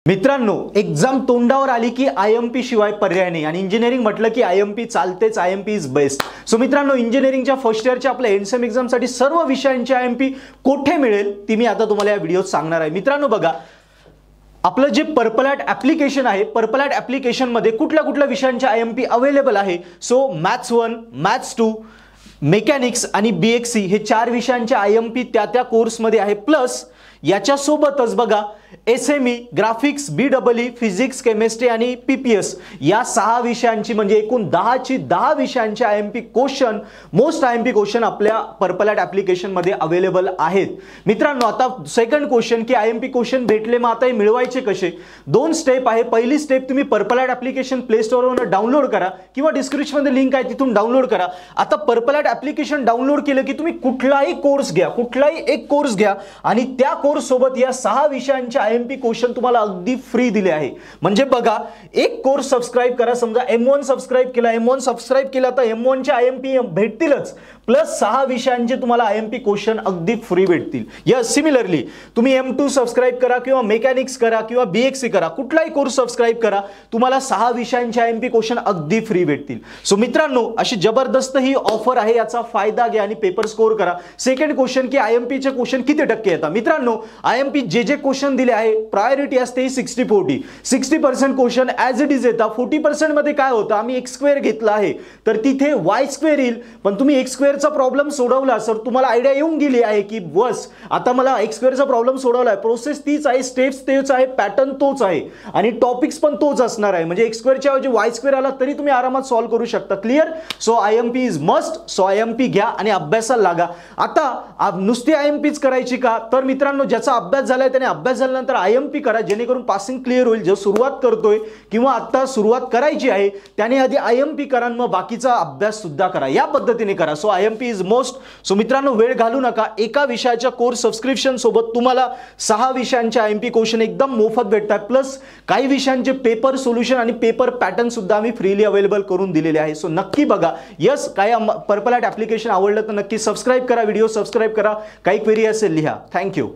मित्रांनो, एग्जाम तोंडावर आली की आयएमपी शिवाय पर्याय नाही आणि इंजिनिअरिंग म्हटलं की आयएमपी चालतेच, आयएमपी इज बेस्ट. सो मित्रांनो, इंजिनिअरिंगच्या फर्स्ट इयरच्या आपल्या एनसेम एक्झामसाठी सर्व विषयांची आयएमपी कुठे मिळेल ती मी आता तुम्हाला या व्हिडिओत सांगणार आहे. मित्रांनो बघा, आपलं जे पर्पल ॲट ॲप्लिकेशन आहे, पर्पल ॲट ॲप्लिकेशनमध्ये कुठल्या विषयांचे आयएमपी अवेलेबल आहे. सो मॅथ्स 1, मॅथ्स 2, मेकॅनिक्स आणि BXC हे 4 विषयांचे आयएमपी त्या कोर्समध्ये आहे. प्लस याच्यासोबतच बघा SME, graphics, BEE, physics, chemistry आणि PPS या 6 विषयांची म्हणजे एकूण 10 विषयांचे IMP question, most IMP question आपल्या पर्पल ॲट ॲप्लिकेशन मध्ये अवेलेबल आहेत. मित्रांनो, आता सेकंड क्वेश्चन की आयएमपी क्वेश्चन भेटले, मग आता हे मिळवायचे कसे? 2 स्टेप आहे. पहिली स्टेप, तुम्ही पर्पल ॲट ॲप्लिकेशन प्ले स्टोअरवरून डाउनलोड करा किंवा डिस्क्रिप्शन मध्ये लिंक आहे तिथून डाउनलोड करा. आता पर्पल ॲट ॲप्लिकेशन डाउनलोड केलं की तुम्ही कुठलाही कोर्स घ्या, कुठलाही एक कोर्स घ्या आणि त्या कोर्स सोबत या 6 विषयांचे आयएमपी क्वेश्चन तुम्हाला अगदी फ्री दिले आहे. म्हणजे बघा, एक कोर्स सबस्क्राइब करा, समजा M1 सबस्क्राइब केला तर M1 चे आयएमपी भेटतीलच, प्लस 6 विषयांचे तुम्हाला आयएमपी क्वेश्चन अगदी फ्री भेटतील. यस, सिमिलरली तुम्ही M2 सबस्क्राइब करा किंवा मेकॅनिक्स करा किंवा BXC करा, कुठलाही कोर्स सबस्क्राइब करा, तुम्हाला 6 विषयांचे आयएमपी क्वेश्चन अगदी फ्री भेटतील. सो मित्रांनो, अशी जबरदस्त ही ऑफर आहे, याचा फायदा घ्या आणि पेपर स्कोर करा. सेकंड क्वेश्चन की आयएमपी चे क्वेश्चन किती टक्के येतात? मित्रांनो, आयएमपी जे क्वेश्चन दिले आहे प्रायोरिटी असते 60-40. 60% क्वेश्चन ॲज इट इज येतात. 40% मध्ये काय होतं, आम्ही एक्स स्क्वेअर घेतला आहे तर तिथे वाय स्क्वेअर येईल, पण तुम्ही एक्स स्क्वेअरचा प्रॉब्लेम सोडवला सर, तुम्हाला आयडिया येऊन गेली आहे की बस आता मला एक्स स्क्वेअरचा प्रॉब्लेम सोडवला आहे, प्रोसेस तीच आहे, स्टेप्स तेच आहे, पॅटर्न तोच आहे आणि टॉपिक्स पण तोच असणार आहे. म्हणजे एक्स स्क्वेअरच्या ऐवजी वाय स्क्वेअर आला तरी तुम्ही आरामात सॉल्व्ह करू शकता. Clear? So IMP is must. So IMP घ्या आणि अभ्यासाला लागा. आता नुसती आयएमपीच करायची का? तर मित्रांनो, ज्याचा अभ्यास झालाय त्याने अभ्यास झाल्यानंतर आयएमपी करा, जेणेकरून पासिंग क्लिअर होईल. जो सुरुवात करतोय किंवा आता सुरुवात करायची आहे त्याने आधी आयएमपी करा, मग बाकीचा अभ्यास सुद्धा करा. या पद्धतीने करा. So IMP is most. So मित्रांनो, वेळ घालू नका. एका विषयाच्या कोर्स सबस्क्रिप्शन सोबत तुम्हाला 6 विषयांचे आयएमपी क्वेश्चन एकदम मोफत भेटतात. प्लस काही विषयांचे पेपर सोल्युशन आणि पेपर पॅटर्न सुद्धा आम्ही फ्रीली अवेलेबल करून दिलेले आहे. सो नक्की बघा. यस, काय पर्पल ॲट ॲप्लिकेशन आवडलं तर नक्की सबस्क्राइब करा, व्हिडिओ सबस्क्राइब करा. काही क्वेरी असेल लिहा. थँक्यू.